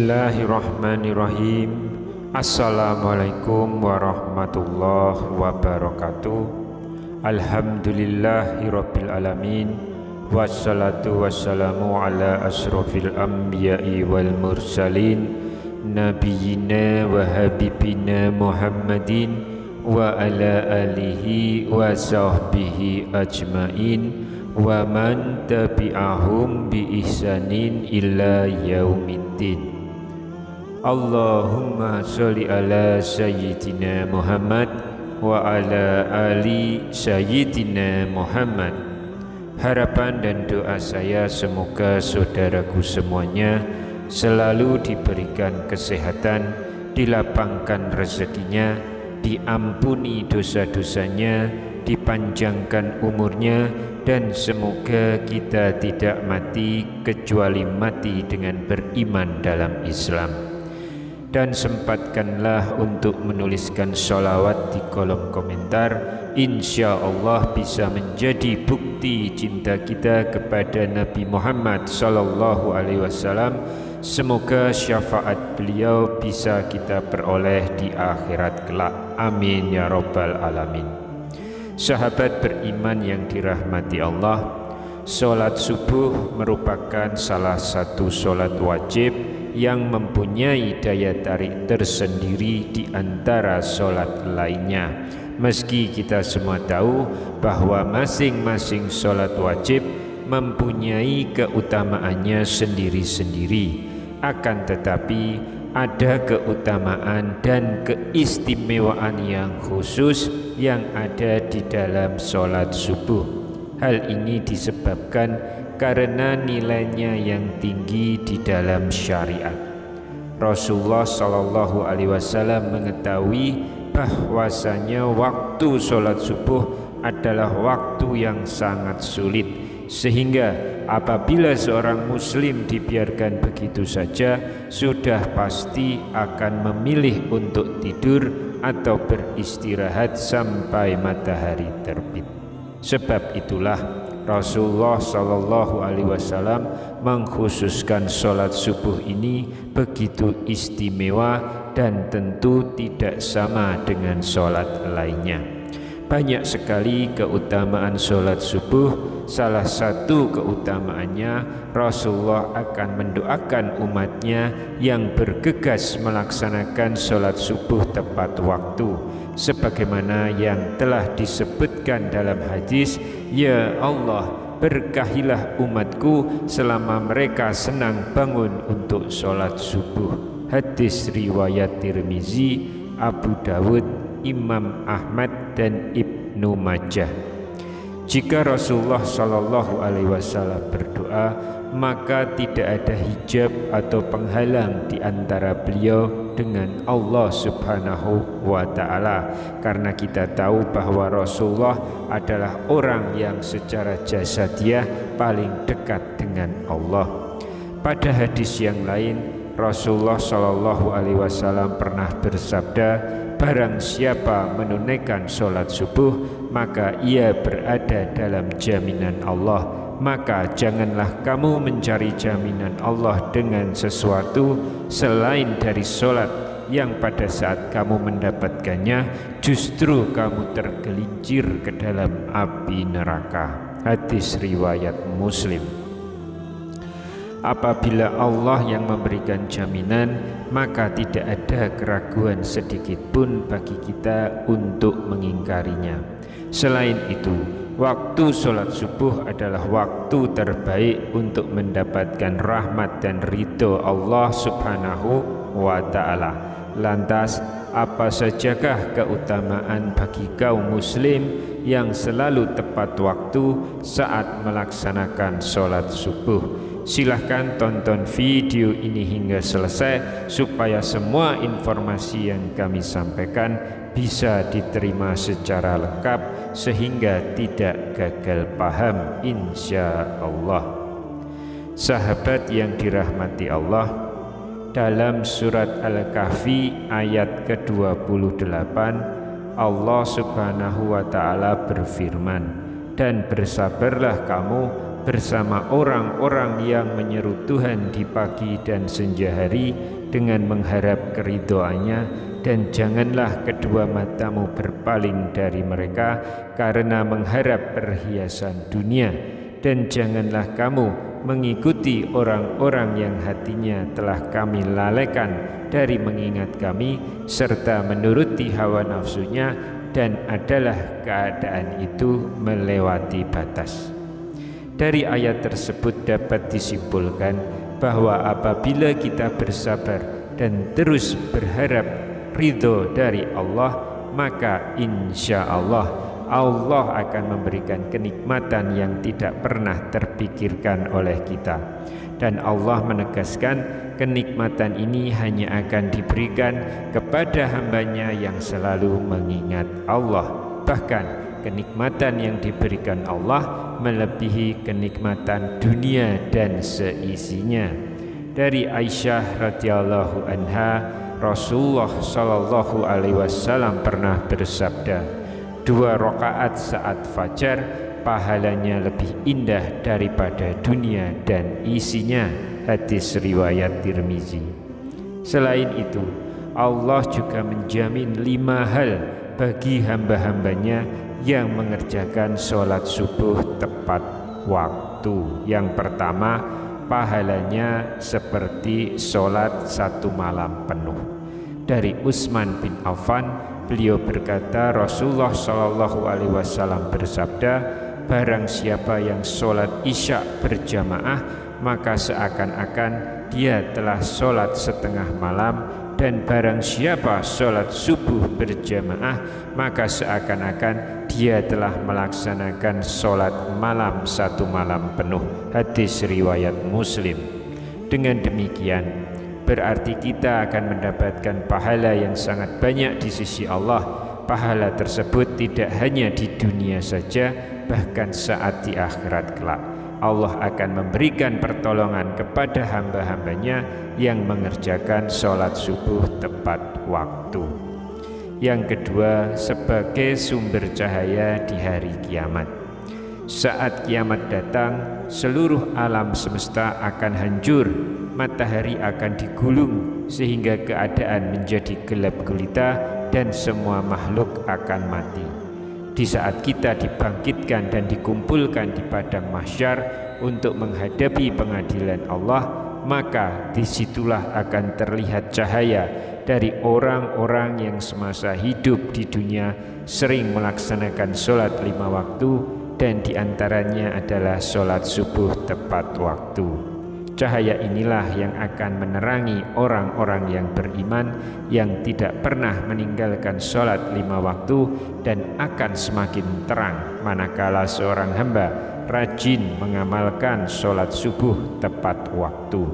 Bismillahirrahmanirrahim. Assalamualaikum warahmatullahi wabarakatuh. Alhamdulillahirabbil alamin. Wassalatu wassalamu ala asrofil anbiya'i wal mursalin nabiyyina wa habibina Muhammadin wa ala alihi wa sahbihi ajmain wa man tabi'ahum bi ihsanin illa yaumiddin. Allahumma sholli ala sayyidina Muhammad wa ala ali sayyidina Muhammad. Harapan dan doa saya semoga saudaraku semuanya selalu diberikan kesehatan, dilapangkan rezekinya, diampuni dosa-dosanya, dipanjangkan umurnya, dan semoga kita tidak mati kecuali mati dengan beriman dalam Islam. Dan sempatkanlah untuk menuliskan sholawat di kolom komentar. Insya Allah bisa menjadi bukti cinta kita kepada Nabi Muhammad Sallallahu Alaihi Wasallam. Semoga syafaat beliau bisa kita peroleh di akhirat kelak. Amin ya Rabbal Alamin. Sahabat beriman yang dirahmati Allah, sholat subuh merupakan salah satu sholat wajib yang mempunyai daya tarik tersendiri di antara sholat lainnya. Meski kita semua tahu bahwa masing-masing sholat wajib mempunyai keutamaannya sendiri-sendiri, akan tetapi ada keutamaan dan keistimewaan yang khusus yang ada di dalam sholat subuh. Hal ini disebabkan karena nilainya yang tinggi di dalam syariat. Rasulullah Shallallahu Alaihi Wasallam mengetahui bahwasanya waktu sholat subuh adalah waktu yang sangat sulit, sehingga apabila seorang muslim dibiarkan begitu saja, sudah pasti akan memilih untuk tidur atau beristirahat sampai matahari terbit. Sebab itulah Rasulullah Shallallahu Alaihi Wasallam mengkhususkan sholat subuh ini begitu istimewa dan tentu tidak sama dengan sholat lainnya. Banyak sekali keutamaan sholat subuh. Salah satu keutamaannya, Rasulullah akan mendoakan umatnya yang bergegas melaksanakan sholat subuh tepat waktu, sebagaimana yang telah disebutkan dalam hadis, "Ya Allah, berkahilah umatku selama mereka senang bangun untuk sholat subuh." Hadis riwayat Tirmizi, Abu Dawud, Imam Ahmad, dan Ibnu Majah. Jika Rasulullah Shallallahu Alaihi Wasallam berdoa, maka tidak ada hijab atau penghalang di antara beliau dengan Allah Subhanahu wa Ta'ala, karena kita tahu bahwa Rasulullah adalah orang yang secara jasadiah paling dekat dengan Allah. Pada hadis yang lain, Rasulullah Shallallahu Alaihi Wasallam pernah bersabda, "Barang siapa menunaikan sholat subuh, maka ia berada dalam jaminan Allah. Maka janganlah kamu mencari jaminan Allah dengan sesuatu selain dari sholat, yang pada saat kamu mendapatkannya justru kamu tergelincir ke dalam api neraka." Hadis riwayat Muslim. Apabila Allah yang memberikan jaminan, maka tidak ada keraguan sedikit pun bagi kita untuk mengingkarinya. Selain itu, waktu sholat subuh adalah waktu terbaik untuk mendapatkan rahmat dan ridho Allah Subhanahu wa Ta'ala. Lantas, apa sajakah keutamaan bagi kaum muslim yang selalu tepat waktu saat melaksanakan sholat subuh? Silahkan tonton video ini hingga selesai supaya semua informasi yang kami sampaikan bisa diterima secara lengkap sehingga tidak gagal paham insya Allah. Sahabat yang dirahmati Allah, dalam surat Al-Kahfi ayat ke-28 Allah Subhanahu wa Ta'ala berfirman, "Dan bersabarlah kamu bersama orang-orang yang menyeru Tuhan di pagi dan senja hari dengan mengharap keridhoannya, dan janganlah kedua matamu berpaling dari mereka karena mengharap perhiasan dunia, dan janganlah kamu mengikuti orang-orang yang hatinya telah kami lalaikan dari mengingat kami serta menuruti hawa nafsunya, dan adalah keadaan itu melewati batas. Dari ayat tersebut dapat disimpulkan bahwa apabila kita bersabar dan terus berharap ridho dari Allah, maka insya Allah akan memberikan kenikmatan yang tidak pernah terpikirkan oleh kita. Dan Allah menegaskan kenikmatan ini hanya akan diberikan kepada hambanya yang selalu mengingat Allah. Bahkan kenikmatan yang diberikan Allah melebihi kenikmatan dunia dan seisinya. Dari Aisyah radhiyallahu anha, Rasulullah sallallahu alaihi wasallam pernah bersabda, 2 rakaat saat fajar pahalanya lebih indah daripada dunia dan isinya. Hadis riwayat Tirmizi. Selain itu, Allah juga menjamin 5 hal bagi hamba-hambanya yang mengerjakan sholat subuh tepat waktu. Yang pertama, pahalanya seperti sholat 1 malam penuh. Dari Utsman bin Affan, beliau berkata, Rasulullah Shallallahu Alaihi Wasallam bersabda, barang siapa yang sholat isya berjamaah, maka seakan-akan dia telah sholat setengah malam, dan barang siapa sholat subuh berjamaah, maka seakan-akan dia telah melaksanakan sholat malam 1 malam penuh. Hadis riwayat Muslim. Dengan demikian berarti kita akan mendapatkan pahala yang sangat banyak di sisi Allah. Pahala tersebut tidak hanya di dunia saja, bahkan saat di akhirat kelak Allah akan memberikan pertolongan kepada hamba-hambanya yang mengerjakan sholat subuh tepat waktu. Yang kedua, sebagai sumber cahaya di hari kiamat. Saat kiamat datang, seluruh alam semesta akan hancur, matahari akan digulung sehingga keadaan menjadi gelap gulita dan semua makhluk akan mati. Di saat kita dibangkitkan dan dikumpulkan di padang mahsyar untuk menghadapi pengadilan Allah, maka disitulah akan terlihat cahaya dari orang-orang yang semasa hidup di dunia sering melaksanakan sholat 5 waktu, dan diantaranya adalah sholat subuh tepat waktu. Cahaya inilah yang akan menerangi orang-orang yang beriman yang tidak pernah meninggalkan sholat 5 waktu, dan akan semakin terang manakala seorang hamba rajin mengamalkan sholat subuh tepat waktu.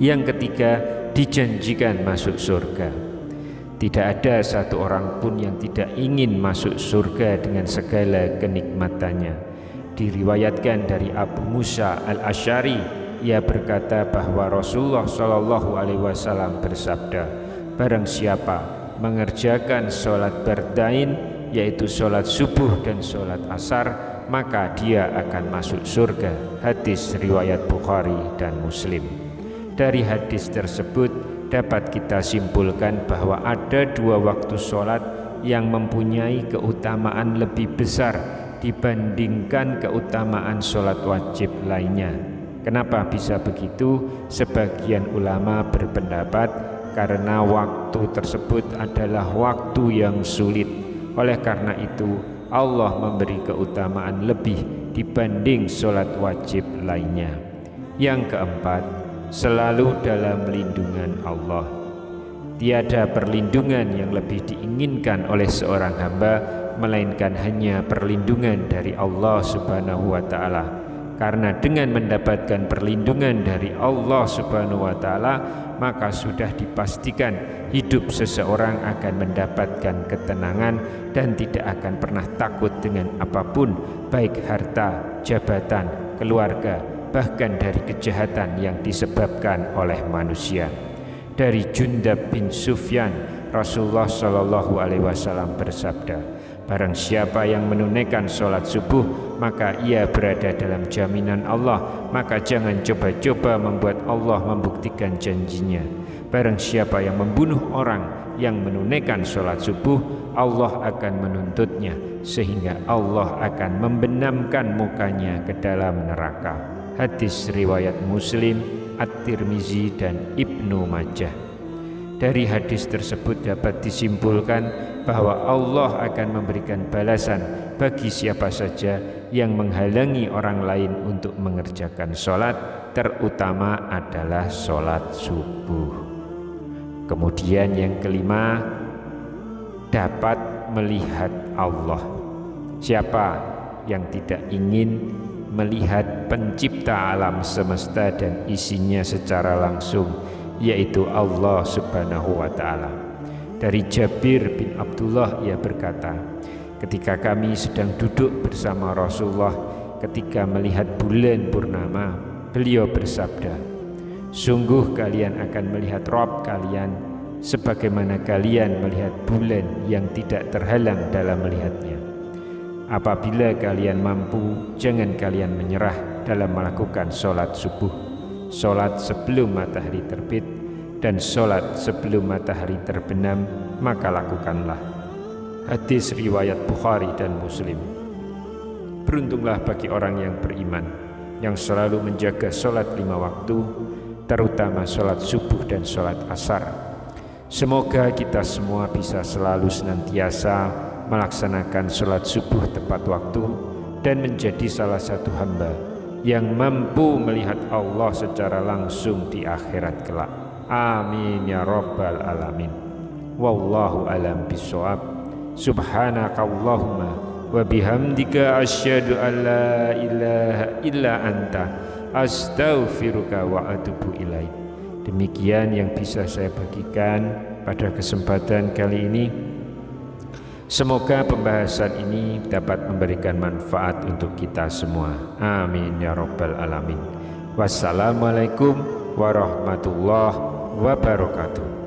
Yang ketiga, dijanjikan masuk surga. Tidak ada satu orang pun yang tidak ingin masuk surga dengan segala kenikmatannya. Diriwayatkan dari Abu Musa al-Asy'ari, ia berkata bahwa Rasulullah Shallallahu Alaihi Wasallam bersabda, barang siapa mengerjakan sholat bardain, yaitu sholat subuh dan sholat asar, maka dia akan masuk surga. Hadis riwayat Bukhari dan Muslim. Dari hadis tersebut dapat kita simpulkan bahwa ada 2 waktu sholat yang mempunyai keutamaan lebih besar dibandingkan keutamaan sholat wajib lainnya. Kenapa bisa begitu? Sebagian ulama berpendapat karena waktu tersebut adalah waktu yang sulit. Oleh karena itu Allah memberi keutamaan lebih dibanding sholat wajib lainnya. Yang keempat, selalu dalam lindungan Allah. Tiada perlindungan yang lebih diinginkan oleh seorang hamba melainkan hanya perlindungan dari Allah Subhanahu wa Ta'ala. Karena dengan mendapatkan perlindungan dari Allah Subhanahu wa Ta'ala, maka sudah dipastikan hidup seseorang akan mendapatkan ketenangan dan tidak akan pernah takut dengan apapun, baik harta, jabatan, keluarga, bahkan dari kejahatan yang disebabkan oleh manusia. Dari Jundab bin Sufyan, Rasulullah Shallallahu Alaihi Wasallam bersabda, Barang siapa yang menunaikan sholat subuh, maka ia berada dalam jaminan Allah. Maka jangan coba-coba membuat Allah membuktikan janjinya. Barang siapa yang membunuh orang yang menunaikan sholat subuh, Allah akan menuntutnya, sehingga Allah akan membenamkan mukanya ke dalam neraka. Hadis riwayat Muslim, At-Tirmizi, dan Ibnu Majah. Dari hadis tersebut dapat disimpulkan bahwa Allah akan memberikan balasan bagi siapa saja yang menghalangi orang lain untuk mengerjakan sholat, terutama adalah sholat subuh. Kemudian yang kelima, dapat melihat Allah. Siapa yang tidak ingin melihat pencipta alam semesta dan isinya secara langsung, yaitu Allah Subhanahu wa ta'ala. Dari Jabir bin Abdullah, ia berkata, ketika kami sedang duduk bersama Rasulullah ketika melihat bulan purnama, beliau bersabda, sungguh kalian akan melihat Rabb kalian sebagaimana kalian melihat bulan yang tidak terhalang dalam melihatnya. Apabila kalian mampu, jangan kalian menyerah dalam melakukan sholat subuh, sholat sebelum matahari terbit, dan sholat sebelum matahari terbenam, maka lakukanlah. Hadis riwayat Bukhari dan Muslim. Beruntunglah bagi orang yang beriman, yang selalu menjaga sholat 5 waktu, terutama sholat subuh dan sholat asar. Semoga kita semua bisa selalu senantiasa melaksanakan sholat subuh tepat waktu dan menjadi salah satu hamba yang mampu melihat Allah secara langsung di akhirat kelak. Amin ya rabbal alamin. Wallahu alam bisawab. Subhanakallahumma wa bihamdika asyhadu an la ilaha illa anta astaghfiruka wa atubu ilaik. Demikian yang bisa saya bagikan pada kesempatan kali ini. Semoga pembahasan ini dapat memberikan manfaat untuk kita semua. Amin ya rabbal alamin. Wassalamualaikum warahmatullahi wabarakatuh.